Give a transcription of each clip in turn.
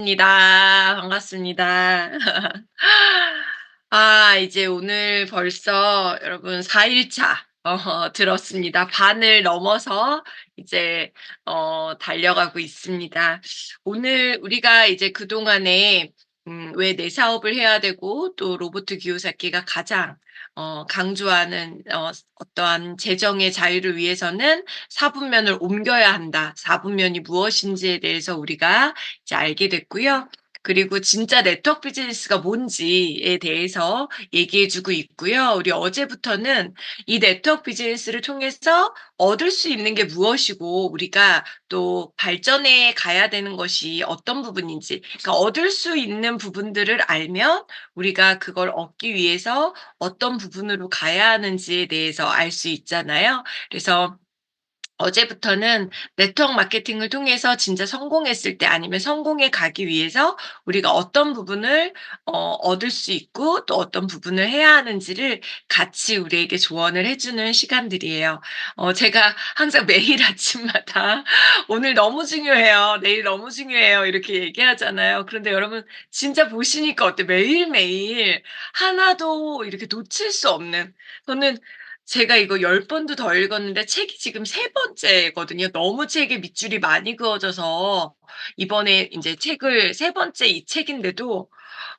입니다. 반갑습니다. 이제 오늘 벌써 여러분 4 일차 들었습니다. 반을 넘어서 이제 달려가고 있습니다. 오늘 우리가 이제 그동안에 왜 내 사업을 해야 되고 또 로보트 기요사키가 가장 강조하는 어떠한 재정의 자유를 위해서는 사분면을 옮겨야 한다. 사분면이 무엇인지에 대해서 우리가 이제 알게 됐고요. 그리고 진짜 네트워크 비즈니스가 뭔지에 대해서 얘기해 주고 있고요. 우리 어제부터는 이 네트워크 비즈니스를 통해서 얻을 수 있는 게 무엇이고 우리가 또 발전해 가야 되는 것이 어떤 부분인지, 그러니까 얻을 수 있는 부분들을 알면 우리가 그걸 얻기 위해서 어떤 부분으로 가야 하는지에 대해서 알 수 있잖아요. 그래서 어제부터는 네트워크 마케팅을 통해서 진짜 성공했을 때 아니면 성공에 가기 위해서 우리가 어떤 부분을 얻을 수 있고 또 어떤 부분을 해야 하는지를 같이 우리에게 조언을 해 주는 시간들이에요. 제가 항상 매일 아침마다 "오늘 너무 중요해요. 내일 너무 중요해요." 이렇게 얘기하잖아요. 그런데 여러분 진짜 보시니까 어때요? 매일매일 하나도 이렇게 놓칠 수 없는, 저는 제가 이거 10 번도 더 읽었는데 책이 지금 세 번째거든요. 너무 책에 밑줄이 많이 그어져서 이번에 인제 책을 세 번째 이 책인데도,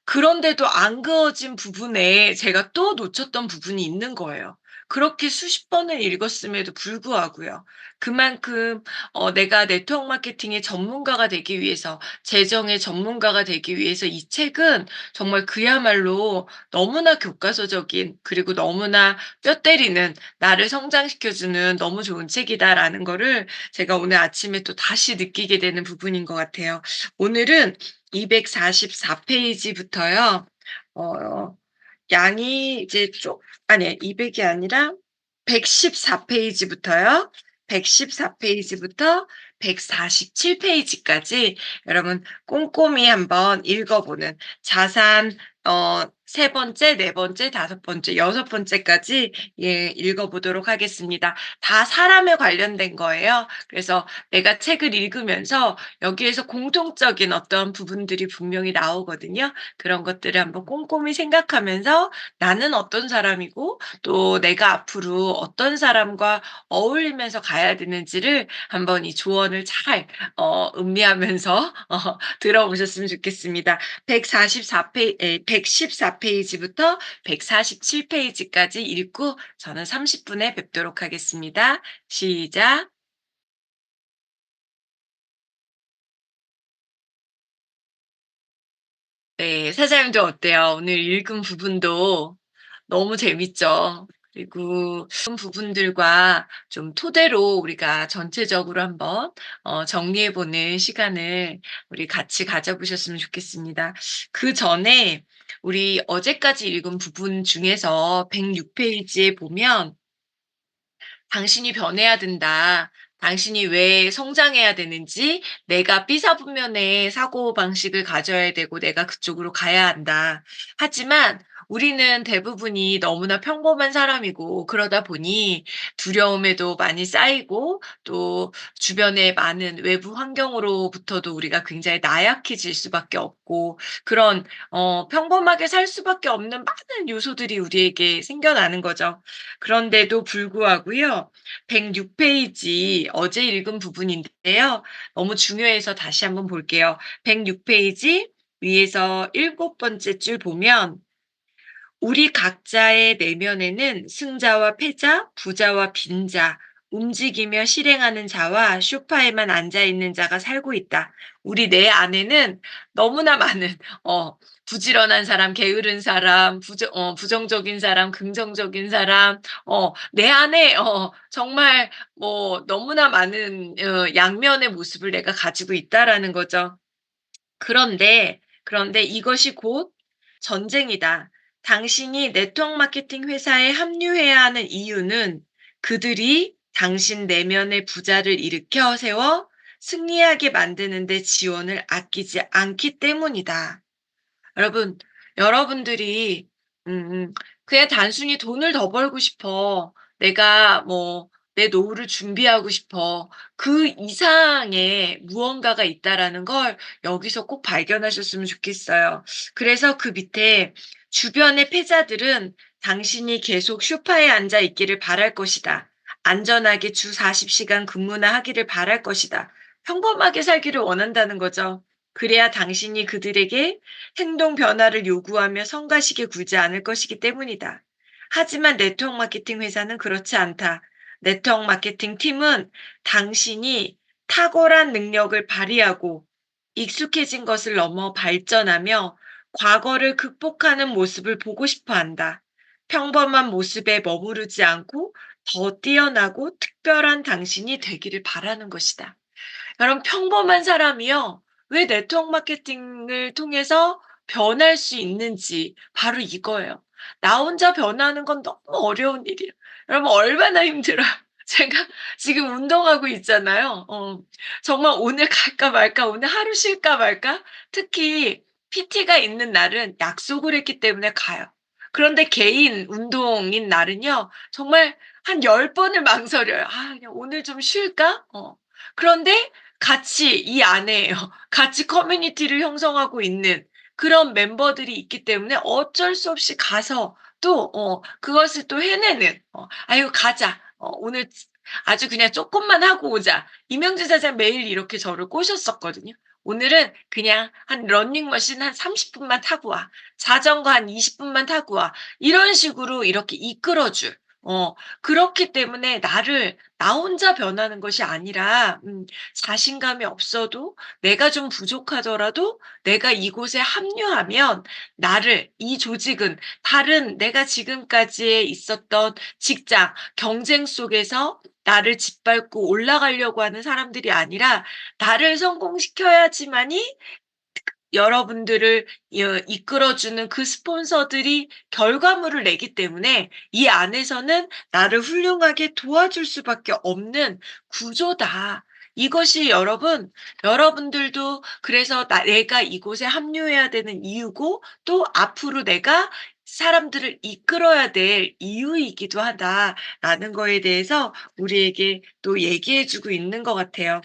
그런데도 안 그어진 부분에 제가 또 놓쳤던 부분이 있는 거예요. 그렇게 수십 번을 읽었음에도 불구하고요. 그만큼 내가 네트워크 마케팅의 전문가가 되기 위해서, 재정의 전문가가 되기 위해서 이 책은 정말 그야말로 너무나 교과서적인, 그리고 너무나 뼈 때리는, 나를 성장시켜 주는 너무 좋은 책이다라는 거를 제가 오늘 아침에 또 다시 느끼게 되는 부분인 것 같아요. 오늘은 244 페이지부터요. 어 양이 이제 아니 200이 아니라 114 페이지부터요. 114 페이지부터 147 페이지까지 여러분 꼼꼼히 한번 읽어보는, 자산 세 번째, 네 번째, 다섯 번째, 여섯 번째까지 읽어보도록 하겠습니다. 다 사람에 관련된 거예요. 그래서 내가 책을 읽으면서 여기에서 공통적인 어떤 부분들이 분명히 나오거든요. 그런 것들을 한번 꼼꼼히 생각하면서 나는 어떤 사람이고 또 내가 앞으로 어떤 사람과 어울리면서 가야 되는지를 한번 이 조언을 잘 음미하면서 들어보셨으면 좋겠습니다. 114 페이지부터 147 페이지까지 읽고 저는 30 분에 뵙도록 하겠습니다. 시작. 네. 사장님도 어때요? 오늘 읽은 부분도 너무 재밌죠? 그리고 그런 부분들과 좀 토대로 우리가 전체적으로 한번 정리해 보는 시간을 우리 같이 가져 보셨으면 좋겠습니다. 그전에 우리 어제까지 읽은 부분 중에서 106 페이지에 보면 "당신이 변해야 된다. 당신이 왜 성장해야 되는지, 내가 B사분면의 사고방식을 가져야 되고 내가 그쪽으로 가야 한다. 하지만 우리는 대부분이 너무나 평범한 사람이고 그러다 보니 두려움에도 많이 쌓이고 또 주변의 많은 외부 환경으로부터도 우리가 굉장히 나약해질 수밖에 없고, 그런 평범하게 살 수밖에 없는 많은 요소들이 우리에게 생겨나는 거죠. 그런데도 불구하고요. 106 페이지 어제 읽은 부분인데요. 너무 중요해서 다시 한번 볼게요. 106 페이지 위에서 일곱 번째 줄 보면 "우리 각자의 내면에는 승자와 패자, 부자와 빈자, 움직이며 실행하는 자와 소파에만 앉아 있는 자가 살고 있다. 우리 내 안에는 너무나 많은 부지런한 사람, 게으른 사람, 부정적인 사람, 긍정적인 사람, 내 안에 정말 뭐 너무나 많은 양면의 모습을 내가 가지고 있다."라는 거죠. 그런데 이것이 곧 전쟁이다. 당신이 네트워크 마케팅 회사에 합류해야 하는 이유는 그들이 당신 내면의 부자를 일으켜 세워 승리하게 만드는 데 지원을 아끼지 않기 때문이다. 여러분, 여러분들이 그냥 단순히 '돈을 더 벌고 싶어. 내가 뭐 내 노후를 준비하고 싶어. 그 이상의 무언가가 있다라는 걸 여기서 꼭 발견하셨으면 좋겠어요. 그래서 그 밑에 "주변의 패자들은 당신이 계속 소파에 앉아 있기를 바랄 것이다. 안전하게 주 40시간 근무나 하기를 바랄 것이다." 평범하게 살기를 원한다는 거죠. 그래야 당신이 그들에게 행동 변화를 요구하며 성가시게 굴지 않을 것이기 때문이다. 하지만 네트워크 마케팅 회사는 그렇지 않다. 네트워크 마케팅 팀은 당신이 탁월한 능력을 발휘하고 익숙해진 것을 넘어 발전하며 과거를 극복하는 모습을 보고 싶어 한다. 평범한 모습에 머무르지 않고 더 뛰어나고 특별한 당신이 되기를 바라는 것이다. 여러분, 평범한 사람이요, 왜 네트워크 마케팅을 통해서 변할 수 있는지 바로 이거예요. 나 혼자 변하는 건 너무 어려운 일이에요. 여러분, 얼마나 힘들어요. 제가 지금 운동하고 있잖아요. 정말 오늘 갈까 말까, 오늘 하루 쉴까 말까. 특히 PT가 있는 날은 약속을 했기 때문에 가요. 그런데 개인 운동인 날은요, 정말 한 10번을 망설여요. '아, 그냥 오늘 좀 쉴까?' 그런데 같이 이 안에 같이 커뮤니티를 형성하고 있는 그런 멤버들이 있기 때문에 어쩔 수 없이 가서 또 그것을 또 해내는, "아유, 가자. 오늘 아주 그냥 쪼끔만 하고 오자." 이명주 사장 매일 이렇게 저를 꼬셨었거든요. "오늘은 그냥 한 러닝머신 한 30 분만 타고 와. 자전거 한 20 분만 타고 와." 이런 식으로 이렇게 이끌어 줄, 그렇기 때문에 나를 나 혼자 변하는 것이 아니라, 자신감이 없어도, 내가 좀 부족하더라도 내가 이곳에 합류하면 나를, 이 조직은 다른 내가 지금까지에 있었던 직장, 경쟁 속에서 나를 짓밟고 올라가려고 하는 사람들이 아니라 나를 성공시켜야지만이 여러분들을 이끌어 주는 그 스폰서들이 결과물을 내기 때문에 이 안에서는 나를 훌륭하게 도와줄 수밖에 없는 구조다. 이것이 여러분, 여러분들도 그래서 내가 이곳에 합류해야 되는 이유고, 또 앞으로 내가 사람들을 이끌어야 될 이유이기도 하다라는 거에 대해서 우리에게 또 얘기해 주고 있는 것 같아요.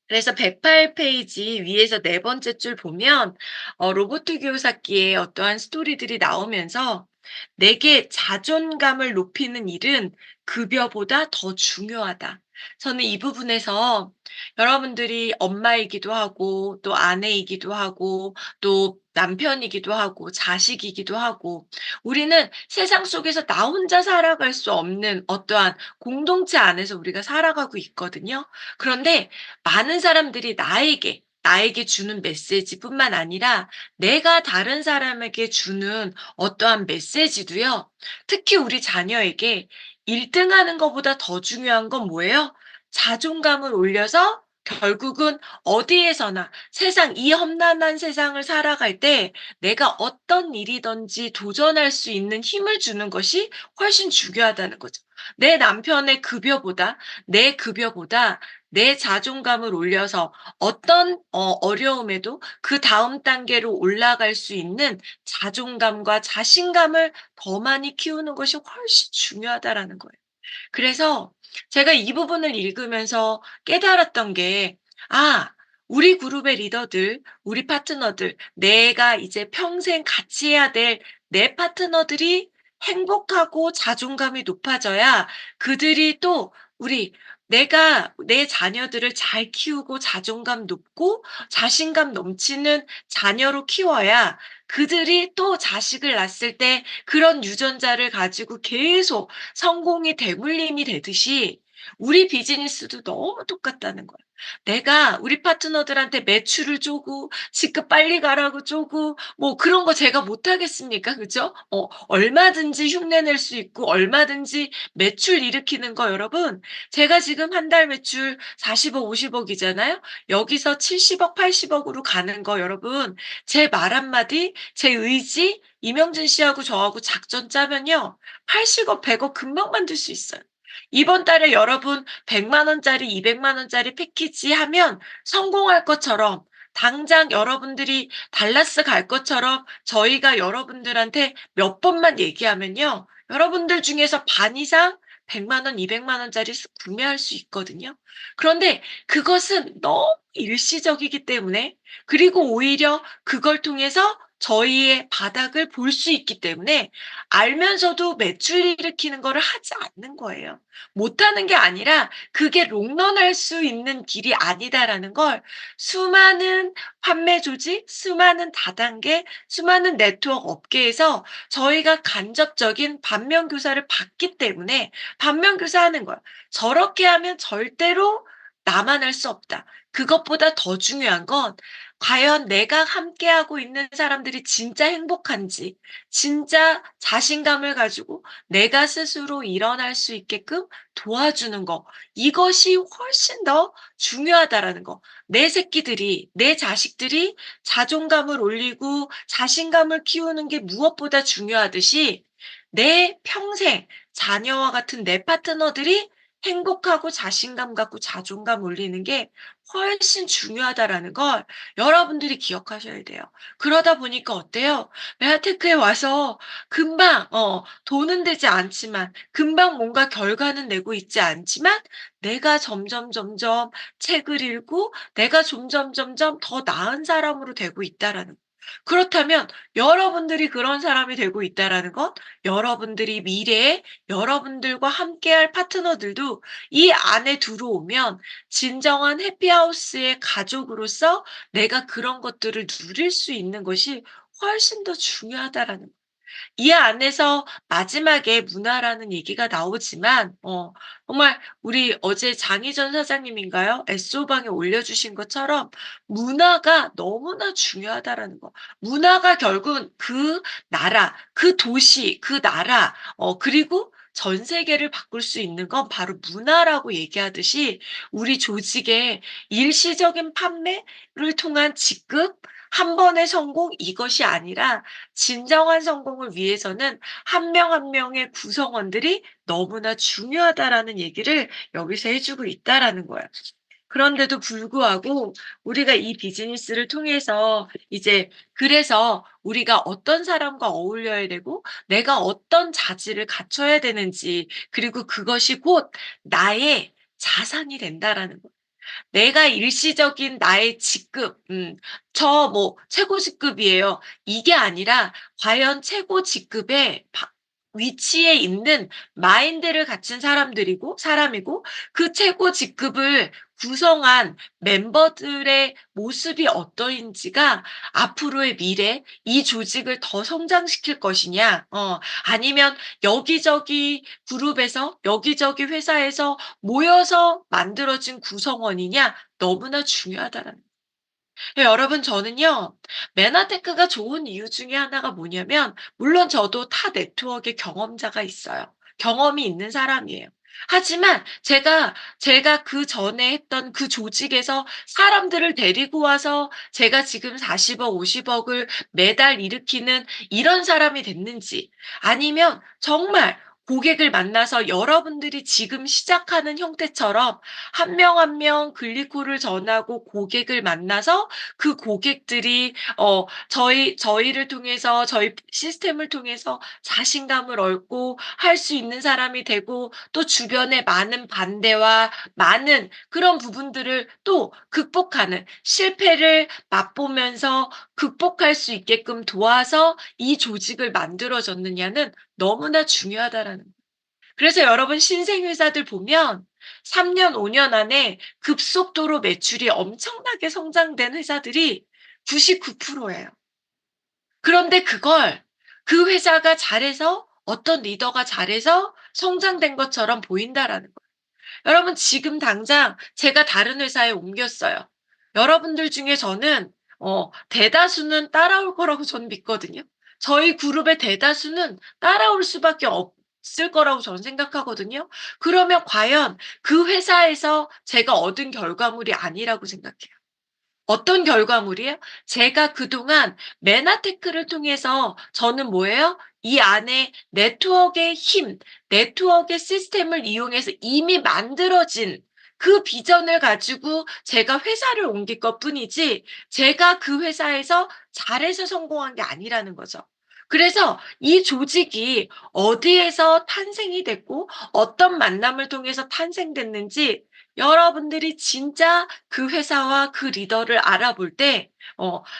그래서 108 페이지 위에서 네 번째 줄 보면 로보트 교사기의 어떠한 스토리들이 나오면서 "내게 자존감을 높이는 일은 급여보다 더 중요하다." 저는 이 부분에서 여러분들이 엄마이기도 하고 또 아내이기도 하고 또 남편이기도 하고 자식이기도 하고, 우리는 세상 속에서 나 혼자 살아갈 수 없는 어떠한 공동체 안에서 우리가 살아가고 있거든요. 그런데 많은 사람들이 나에게 주는 메시지뿐만 아니라 내가 다른 사람에게 주는 어떠한 메시지도요. 특히 우리 자녀에게 1 등 하는 것보다 더 중요한 건 뭐예요? 자존감을 올려서 결국은 어디에서나 이 험난한 세상을 살아갈 때 내가 어떤 일이든지 도전할 수 있는 힘을 주는 것이 훨씬 중요하다는 거죠. 내 남편의 급여보다, 내 급여보다 내 자존감을 올려서 어떤 어려움에도 그다음 단계로 올라갈 수 있는 자존감과 자신감을 더 많이 키우는 것이 훨씬 중요하다라는 거예요. 그래서 제가 이 부분을 읽으면서 깨달았던 게, '아, 우리 그룹의 리더들, 우리 파트너들, 내가 이제 평생 같이 해야 될 내 파트너들이 행복하고 자존감이 높아져야 그들이 또 내가 내 자녀들을 잘 키우고 자존감 높고 자신감 넘치는 자녀로 키워야 그들이 또 자식을 낳았을 때 그런 유전자를 가지고 계속 성공이 대물림이 되듯이 우리 비즈니스도 너무 똑같다는 거야. 내가 우리 파트너들한테 매출을 쪼고 직급 빨리 가라고 쪼고 뭐 그런 거 제가 못 하겠습니까? 그죠? 얼마든지 흉내 낼 수 있고 얼마든지 매출 일으키는 거, 여러분, 제가 지금 한 달 매출 40억, 50억 이잖아요. 여기서 70억, 80억 으로 가는 거, 여러분, 제 말 한마디, 제 의지, 이명진 씨하고 저하고 작전 짜면요, 80억, 100억 금방 만들 수 있어요. 이번 달에 여러분 100만 원짜리, 200만 원짜리 패키지 하면 성공할 것처럼, 당장 여러분들이 달라스 갈 것처럼 저희가 여러분들한테 몇 번만 얘기하면요, 여러분들 중에서 반 이상 100만 원, 200만 원짜리 구매할 수 있거든요. 그런데 그것은 너무 일시적이기 때문에, 그리고 오히려 그걸 통해서 저희의 바닥을 볼 수 있기 때문에 알면서도 매출 일으키는 거를 하지 않는 거예요. 못하는 게 아니라 그게 롱런할 수 있는 길이 아니다라는 걸 수많은 판매 조직, 수많은 다단계, 수많은 네트워크 업계에서 저희가 간접적인 반면 교사를 받기 때문에 반면 교사하는 거예요. 저렇게 하면 절대로 나만 할 수 없다. 그것보다 더 중요한 건 과연 내가 함께하고 있는 사람들이 진짜 행복한지, 진짜 자신감을 가지고 내가 스스로 일어날 수 있게끔 도와주는 거. 이것이 훨씬 더 중요하다라는 거. 내 새끼들이, 내 자식들이 자존감을 올리고 자신감을 키우는 게 무엇보다 중요하듯이 내 평생 자녀와 같은 내 파트너들이 행복하고 자신감 갖고 자존감 올리는 게 훨씬 중요하다라는 걸 여러분들이 기억하셔야 돼요. 그러다 보니까 어때요? 메아테크에 와서 금방 돈은 되지 않지만, 금방 뭔가 결과는 내고 있지 않지만 내가 점점 책을 읽고 내가 점점 더 나은 사람으로 되고 있다라는 거. 그렇다면 여러분들이 그런 사람이 되고 있다라는 건 여러분들이 미래에 여러분들과 함께할 파트너들도 이 안에 들어오면 진정한 해피하우스의 가족으로서 내가 그런 것들을 누릴 수 있는 것이 훨씬 더 중요하다라는 거. 이 안에서 마지막에 문화라는 얘기가 나오지만 정말 우리 어제 장희전 사장님인가요? SO방에 올려주신 것처럼 문화가 너무나 중요하다라는 거. 문화가 결국은 그 나라, 그 도시, 그 나라 그리고 전 세계를 바꿀 수 있는 건 바로 문화라고 얘기하듯이 우리 조직의 일시적인 판매를 통한 직급, 한 번의 성공 이것이 아니라 진정한 성공을 위해서는 한 명 한 명의 구성원들이 너무나 중요하다라는 얘기를 여기서 해 주고 있다라는 거예요. 그런데도 불구하고 우리가 이 비즈니스를 통해서 이제 그래서 우리가 어떤 사람과 어울려야 되고 내가 어떤 자질을 갖춰야 되는지, 그리고 그것이 곧 나의 자산이 된다라는 거. 내가 일시적인 나의 직급, 저 뭐 최고 직급이에요. 이게 아니라 과연 최고 직급의 위치에 있는 마인드를 갖춘 사람이고 그 최고 직급을 구성한 멤버들의 모습이 어떠인지가 앞으로의 미래 이 조직을 더 성장시킬 것이냐, 아니면 여기저기 그룹에서 여기저기 회사에서 모여서 만들어진 구성원이냐 너무나 중요하다라는 거예요. 여러분 저는요. 메나테크가 좋은 이유 중에 하나가 뭐냐면 물론 저도 타 네트워크의 경험자가 있어요. 경험이 있는 사람이에요. 하지만 제가 그전에 했던 그 조직에서 사람들을 데리고 와서 제가 지금 40억, 50억을 매달 일으키는 이런 사람이 됐는지, 아니면 정말 고객을 만나서 여러분들이 지금 시작하는 형태처럼 한 명 한 명 글리코를 전하고 고객을 만나서 그 고객들이 저희를 통해서 저희 시스템을 통해서 자신감을 얻고 할 수 있는 사람이 되고 또 주변에 많은 반대와 많은 그런 부분들을 또 극복하는 실패를 맛보면서 극복할 수 있게끔 도와서 이 조직을 만들어 줬느냐는 너무나 중요하다라는 거예요. 그래서 여러분 신생 회사들 보면 3 년, 5년 안에 급속도로 매출이 엄청나게 성장된 회사들이 99% 예요. 그런데 그걸 그 회사가 잘해서 어떤 리더가 잘해서 성장된 것처럼 보인다라는 거예요. 여러분 지금 당장 제가 다른 회사에 옮겼어요. 여러분들 중에 저는 대다수는 따라올 거라고 저는 믿거든요. 저희 그룹의 대다수는 따라올 수밖에 없을 거라고 저는 생각하거든요. 그러면 과연 그 회사에서 제가 얻은 결과물이 아니라고 생각해요. 어떤 결과물이에요? 제가 그동안 메나테크를 통해서 저는 뭐예요? 이 안에 네트워크의 힘, 네트워크의 시스템을 이용해서 이미 만들어진 그 비전을 가지고 제가 회사를 옮길 것뿐이지 제가 그 회사에서 잘해서 성공한 게 아니라는 거죠. 그래서 이 조직이 어디에서 탄생이 됐고 어떤 만남을 통해서 탄생됐는지 여러분들이 진짜 그 회사와 그 리더를 알아볼 때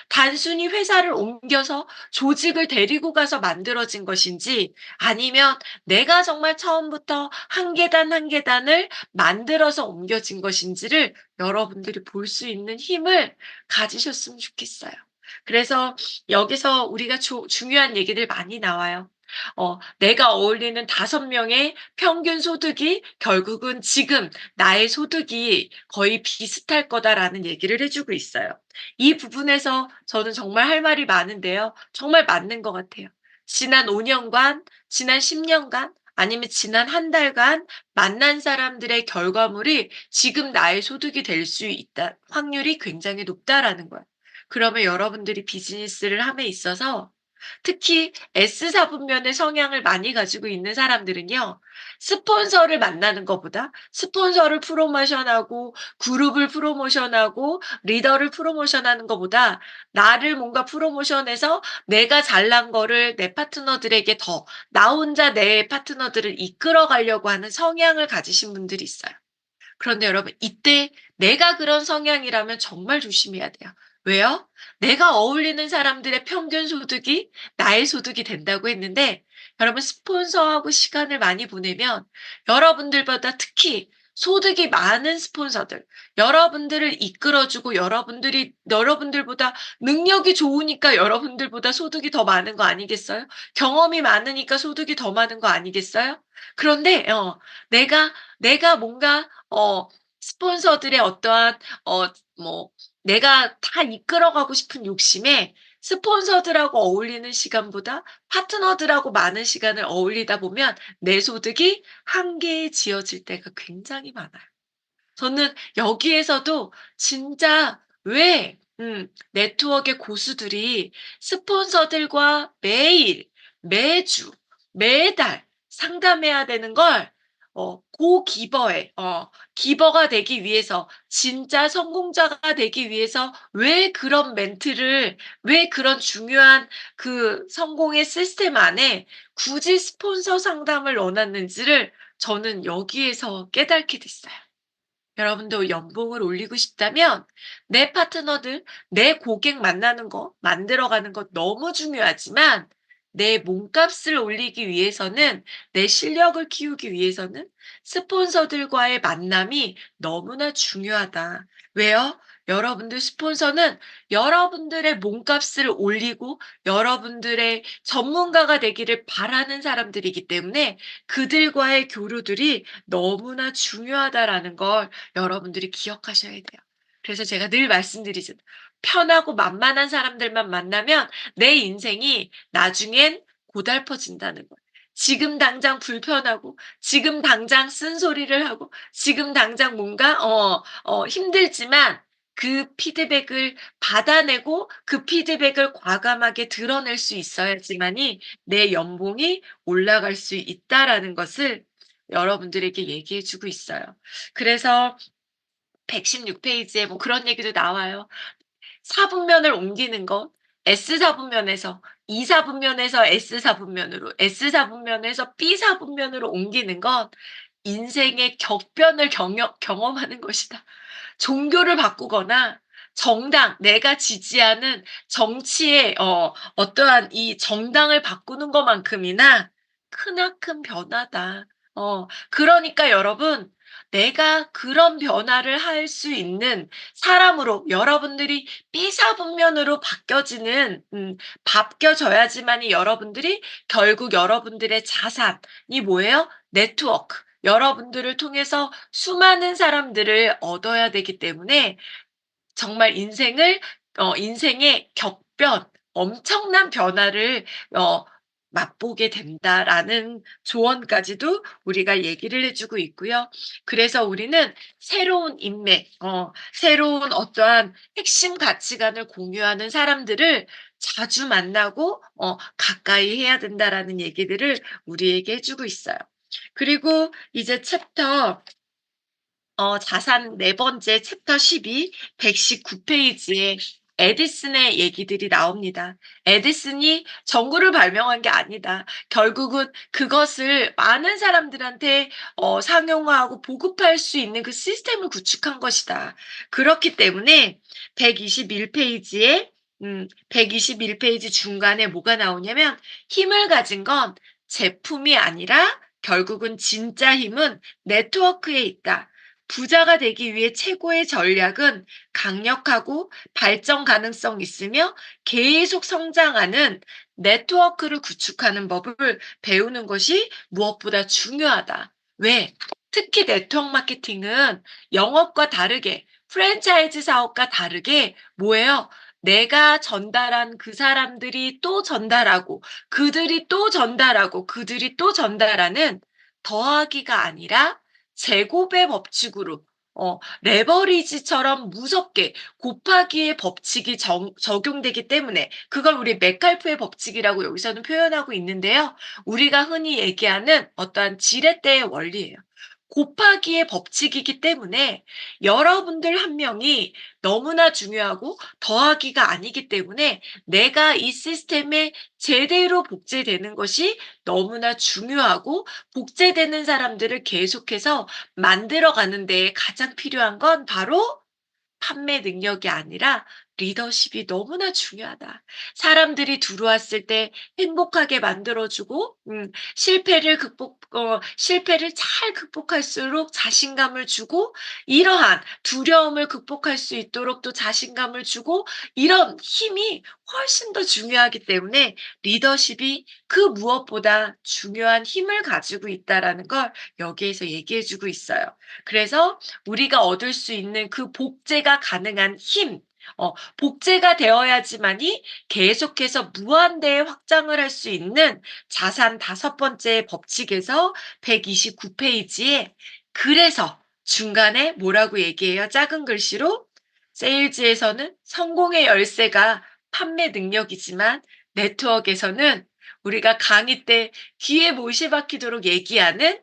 단순히 회사를 옮겨서 조직을 데리고 가서 만들어진 것인지 아니면 내가 정말 처음부터 한 계단 한 계단을 만들어서 옮겨진 것인지를 여러분들이 볼 수 있는 힘을 가지셨으면 좋겠어요. 그래서 여기서 우리가 중요한 얘기들 많이 나와요. 내가 어울리는 5명의 평균 소득이 결국은 지금 나의 소득이 거의 비슷할 거다라는 얘기를 해 주고 있어요. 이 부분에서 저는 정말 할 말이 많은데요. 정말 맞는 것 같아요. 지난 5 년간, 지난 10 년간 아니면 지난 한 달간 만난 사람들의 결과물이 지금 나의 소득이 될 수 있다 확률이 굉장히 높다라는 거예요. 그러면 여러분들이 비즈니스를 함에 있어서 특히 S사 분면의 성향을 많이 가지고 있는 사람들은요. 스폰서를 만나는 것보다 스폰서를 프로모션하고 그룹을 프로모션하고 리더를 프로모션하는 것보다 나를 뭔가 프로모션해서 내가 잘난 거를 내 파트너들에게 더 나 혼자 내 파트너들을 이끌어 가려고 하는 성향을 가지신 분들이 있어요. 그런데 여러분 이때 내가 그런 성향이라면 정말 조심해야 돼요. 왜요? 내가 어울리는 사람들의 평균 소득이 나의 소득이 된다고 했는데 여러분 스폰서하고 시간을 많이 보내면 여러분들보다 특히 소득이 많은 스폰서들, 여러분들을 이끌어 주고 여러분들보다 능력이 좋으니까 여러분들보다 소득이 더 많은 거 아니겠어요? 경험이 많으니까 소득이 더 많은 거 아니겠어요? 그런데 내가 뭔가 스폰서들의 어떠한 어 뭐 내가 다 이끌어 가고 싶은 욕심에 스폰서들하고 어울리는 시간보다 파트너들하고 많은 시간을 어울리다 보면 내 소득이 한계지어질 때가 굉장히 많아요. 저는 여기에서도 진짜 왜 네트워크의 고수들이 스폰서들과 매일, 매주, 매달 상담해야 되는 걸 고기버에 기버가 되기 위해서 진짜 성공자가 되기 위해서 왜 그런 중요한 그 성공의 시스템 안에 굳이 스폰서 상담을 넣어 놨는지를 저는 여기에서 깨닫게 됐어요. 여러분도 연봉을 올리고 싶다면 내 파트너들, 내 고객 만나는 거, 만들어가는 거 너무 중요하지만 내 몸값을 올리기 위해서는 내 실력을 키우기 위해서는 스폰서들과의 만남이 너무나 중요하다. 왜요? 여러분들 스폰서는 여러분들의 몸값을 올리고 여러분들의 전문가가 되기를 바라는 사람들이기 때문에 그들과의 교류들이 너무나 중요하다라는 걸 여러분들이 기억하셔야 돼요. 그래서 제가 늘 말씀드리죠. 편하고 만만한 사람들만 만나면 내 인생이 나중엔 고달퍼진다는 거예요. 지금 당장 불편하고 지금 당장 쓴소리를 하고 지금 당장 뭔가 힘들지만 그 피드백을 받아내고 그 피드백을 과감하게 드러낼 수 있어야지만이 내 연봉이 올라갈 수 있다라는 것을 여러분들에게 얘기해 주고 있어요. 그래서 116 페이지에 뭐 그런 얘기도 나와요. 사분면을 옮기는 것, S사분면에서 E사분면에서 S사분면으로, S사분면에서 B사분면으로 옮기는 건 인생의 격변을 경험하는 것이다. 종교를 바꾸거나 정당, 내가 지지하는 정치의 어떠한 이 정당을 바꾸는 것만큼이나 크나큰 변화다. 그러니까 여러분 내가 그런 변화를 할 수 있는 사람으로 여러분들이 삐사분면으로 바뀌어져야지만이 여러분들이 결국 여러분들의 자산이 뭐예요? 네트워크. 여러분들을 통해서 수많은 사람들을 얻어야 되기 때문에 정말 인생의 격변, 엄청난 변화를 어 맛보게 된다라는 조언까지도 우리가 얘기를 해 주고 있고요. 그래서 우리는 새로운 인맥, 새로운 어떠한 핵심 가치관을 공유하는 사람들을 자주 만나고 가까이 해야 된다라는 얘기들을 우리에게 해 주고 있어요. 그리고 이제 자산 네 번째 챕터 12 119 페이지에 에디슨의 얘기들이 나옵니다. 에디슨이 전구를 발명한 게 아니다. 결국은 그것을 많은 사람들한테 상용화하고 보급할 수 있는 그 시스템을 구축한 것이다. 그렇기 때문에 121페이지에 121페이지 중간에 뭐가 나오냐면 힘을 가진 건 제품이 아니라 결국은 진짜 힘은 네트워크에 있다. 부자가 되기 위해 최고의 전략은 강력하고 발전 가능성 있으며 계속 성장하는 네트워크를 구축하는 법을 배우는 것이 무엇보다 중요하다. 왜? 특히 네트워크 마케팅은 영업과 다르게 프랜차이즈 사업과 다르게 뭐예요? 내가 전달한 그 사람들이 또 전달하고 그들이 또 전달하고 그들이 또 전달하는 더하기가 아니라 제곱의 법칙으로 레버리지처럼 무섭게 곱하기의 법칙이 적용되기 때문에 그걸 우리 메칼프의 법칙이라고 여기서는 표현하고 있는데요. 우리가 흔히 얘기하는 어떠한 지렛대의 원리예요. 곱하기의 법칙이기 때문에 여러분들 한 명이 너무나 중요하고 더하기가 아니기 때문에 내가 이 시스템에 제대로 복제되는 것이 너무나 중요하고 복제되는 사람들을 계속해서 만들어가는 데 가장 필요한 건 바로 판매 능력이 아니라 리더십이 너무나 중요하다. 사람들이 들어왔을 때 행복하게 만들어주고, 실패를 잘 극복할수록 자신감을 주고, 이러한 두려움을 극복할 수 있도록 또 자신감을 주고, 이런 힘이 훨씬 더 중요하기 때문에 리더십이 그 무엇보다 중요한 힘을 가지고 있다라는 걸 여기에서 얘기해 주고 있어요. 그래서 우리가 얻을 수 있는 그 복제가 가능한 힘, 복제가 되어야지만이 계속해서 무한대에 확장을 할 수 있는 자산 다섯 번째 법칙에서 129페이지에 그래서 중간에 뭐라고 얘기해요? 작은 글씨로 세일즈에서는 성공의 열쇠가 판매 능력이지만 네트워크에서는 우리가 강의 때 귀에 못이 박히도록 얘기하는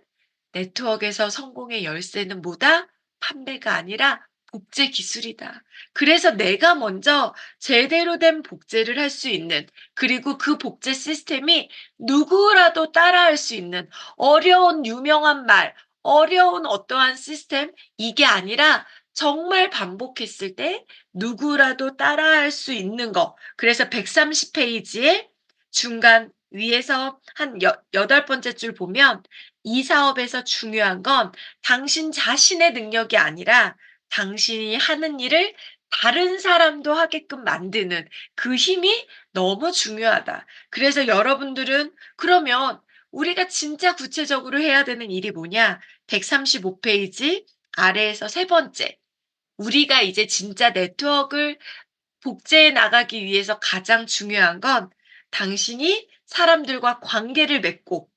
네트워크에서 성공의 열쇠는 뭐다? 판매가 아니라 복제 기술이다. 그래서 내가 먼저 제대로 된 복제를 할 수 있는, 그리고 그 복제 시스템이 누구라도 따라할 수 있는 어려운 유명한 말, 어려운 어떠한 시스템, 이게 아니라 정말 반복했을 때 누구라도 따라할 수 있는 거. 그래서 130페이지에 중간 위에서 한 여덟 번째 줄 보면 이 사업에서 중요한 건 당신 자신의 능력이 아니라 당신이 하는 일을 다른 사람도 하게끔 만드는 그 힘이 너무 중요하다. 그래서 여러분들은 그러면 우리가 진짜 구체적으로 해야 되는 일이 뭐냐? 135페이지 아래에서 세 번째. 우리가 이제 진짜 네트워크를 복제해 나가기 위해서 가장 중요한 건 당신이 사람들과 관계를 맺고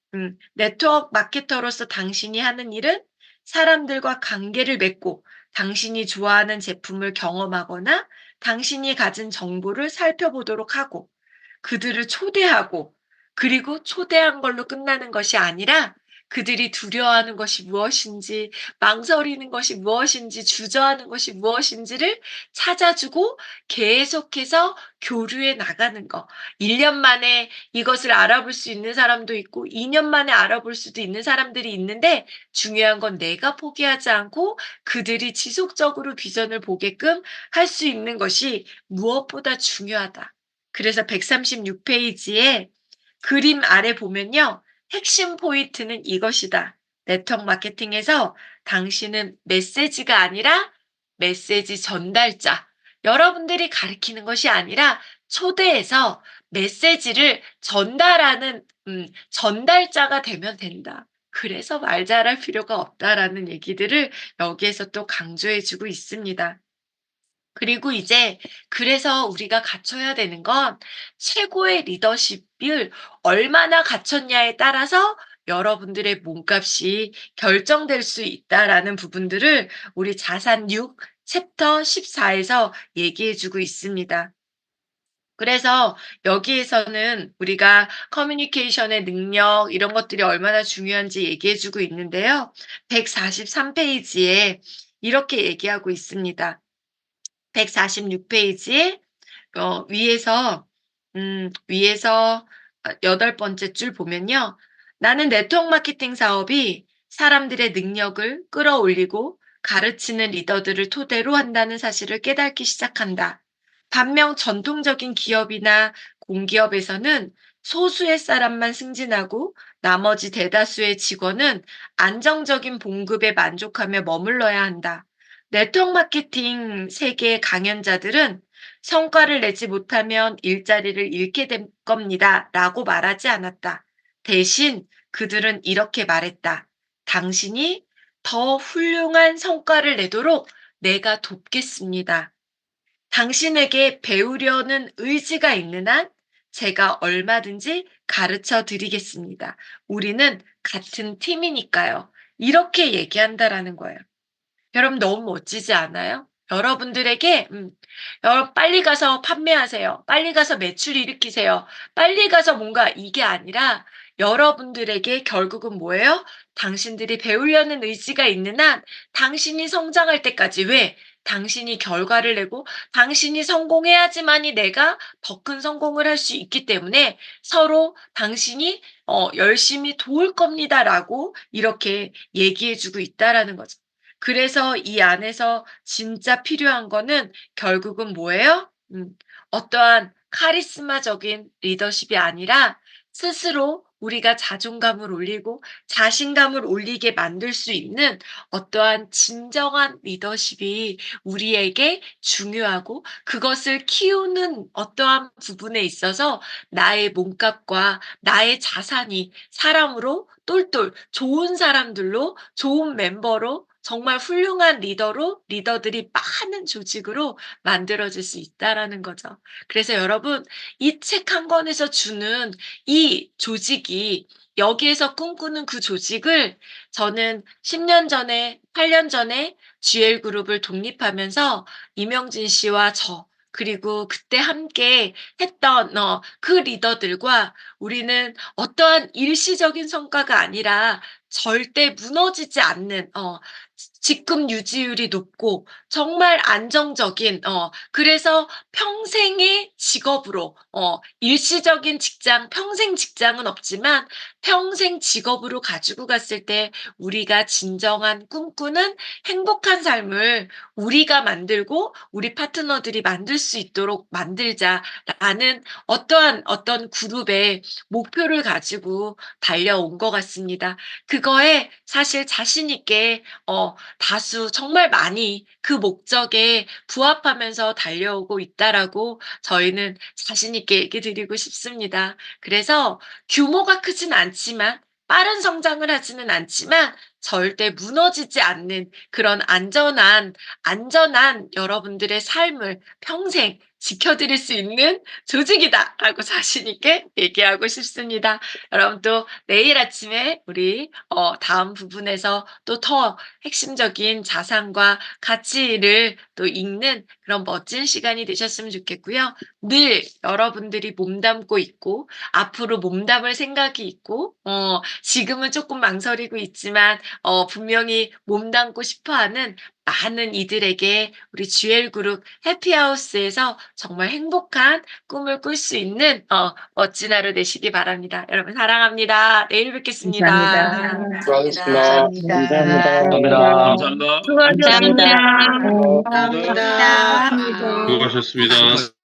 네트워크 마케터로서 당신이 하는 일은 사람들과 관계를 맺고 당신이 좋아하는 제품을 경험하거나 당신이 가진 정보를 살펴보도록 하고 그들을 초대하고 그리고 초대한 걸로 끝나는 것이 아니라 그들이 두려워하는 것이 무엇인지, 망설이는 것이 무엇인지, 주저하는 것이 무엇인지를 찾아주고 계속해서 교류해 나가는 거. 1년 만에 이것을 알아볼 수 있는 사람도 있고 2년 만에 알아볼 수도 있는 사람들이 있는데 중요한 건 내가 포기하지 않고 그들이 지속적으로 비전을 보게끔 할 수 있는 것이 무엇보다 중요하다. 그래서 136페이지에 그림 아래 보면요. 핵심 포인트는 이것이다. 네트워크 마케팅에서 당신은 메시지가 아니라 메시지 전달자. 여러분들이 가리키는 것이 아니라 초대해서 메시지를 전달하는 전달자가 되면 된다. 그래서 말 잘할 필요가 없다라는 얘기들을 여기에서 또 강조해 주고 있습니다. 그리고 이제 그래서 우리가 갖춰야 되는 건 최고의 리더십을 얼마나 갖췄냐에 따라서 여러분들의 몸값이 결정될 수 있다라는 부분들을 우리 자산 6 챕터 14에서 얘기해 주고 있습니다. 그래서 여기에서는 우리가 커뮤니케이션의 능력 이런 것들이 얼마나 중요한지 얘기해 주고 있는데요. 143페이지에 이렇게 얘기하고 있습니다. 146페이지에 위에서 8번째 줄 보면요. 나는 네트워크 마케팅 사업이 사람들의 능력을 끌어올리고 가르치는 리더들을 토대로 한다는 사실을 깨닫기 시작한다. 반면 전통적인 기업이나 공기업에서는 소수의 사람만 승진하고 나머지 대다수의 직원은 안정적인 봉급에 만족하며 머물러야 한다. 네트워크 마케팅 세계 강연자들은 성과를 내지 못하면 일자리를 잃게 될 겁니다. 라고 말하지 않았다. 대신 그들은 이렇게 말했다. 당신이 더 훌륭한 성과를 내도록 내가 돕겠습니다. 당신에게 배우려는 의지가 있는 한 제가 얼마든지 가르쳐 드리겠습니다. 우리는 같은 팀이니까요. 이렇게 얘기한다라는 거예요. 여러분 너무 멋지지 않아요? 여러분들에게 빨리 가서 판매하세요. 빨리 가서 매출 일으키세요. 빨리 가서 뭔가 이게 아니라 여러분들에게 결국은 뭐예요? 당신들이 배우려는 의지가 있는 한 당신이 성장할 때까지 왜? 당신이 결과를 내고 당신이 성공해야지만이 내가 더 큰 성공을 할 수 있기 때문에 서로 당신이 열심히 도울 겁니다라고 이렇게 얘기해 주고 있다라는 거죠. 그래서 이 안에서 진짜 필요한 거는 결국은 뭐예요? 어떠한 카리스마적인 리더십이 아니라 스스로 우리가 자존감을 올리고 자신감을 올리게 만들 수 있는 어떠한 진정한 리더십이 우리에게 중요하고 그것을 키우는 어떠한 부분에 있어서 나의 몸값과 나의 자산이 사람으로 똘똘 좋은 사람들로 좋은 멤버로 정말 훌륭한 리더들이 많은 조직으로 만들어질 수 있다라는 거죠. 그래서 여러분 이 책 한 권에서 주는 이 조직이 여기에서 꿈꾸는 그 조직을 저는 10년 전에 8년 전에 GL그룹을 독립하면서 이명진 씨와 저 그리고 그때 함께 했던 그 리더들과 우리는 어떠한 일시적인 성과가 아니라 절대 무너지지 않는 직급 유지율이 높고 정말 안정적인 그래서 평생의 직업으로 일시적인 직장 평생 직장은 없지만 평생 직업으로 가지고 갔을 때 우리가 진정한 꿈꾸는 행복한 삶을 우리가 만들고 우리 파트너들이 만들 수 있도록 만들자라는 어떤 그룹의 목표를 가지고 달려온 것 같습니다. 그거에 사실 자신 있게 다수 정말 많이 그 목적에 부합하면서 달려오고 있다라고 저희는 자신 있게 얘기 드리고 싶습니다. 그래서 규모가 크진 않지만 빠른 성장을 하지는 않지만 절대 무너지지 않는 그런 안전한 여러분들의 삶을 평생 지켜드릴 수 있는 조직이다라고 자신 있게 얘기하고 싶습니다. 여러분 또 내일 아침에 우리 다음 부분에서 또 더 핵심적인 자산과 가치를 또 읽는 그런 멋진 시간이 되셨으면 좋겠고요. 늘 여러분들이 몸담고 있고 앞으로 몸담을 생각이 있고 지금은 조금 망설이고 있지만 분명히 몸담고 싶어하는 많은 이들에게 우리 GL그룹 해피하우스에서 정말 행복한 꿈을 꿀 수 있는 멋진 하루 되시기 바랍니다. 여러분 사랑합니다. 내일 뵙겠습니다. 감사합니다. 수고하셨습니다. 감사합니다. 감사합니다. 수고하셨습니다. 감사합니다. 감사합니다. 수고하셨습니다.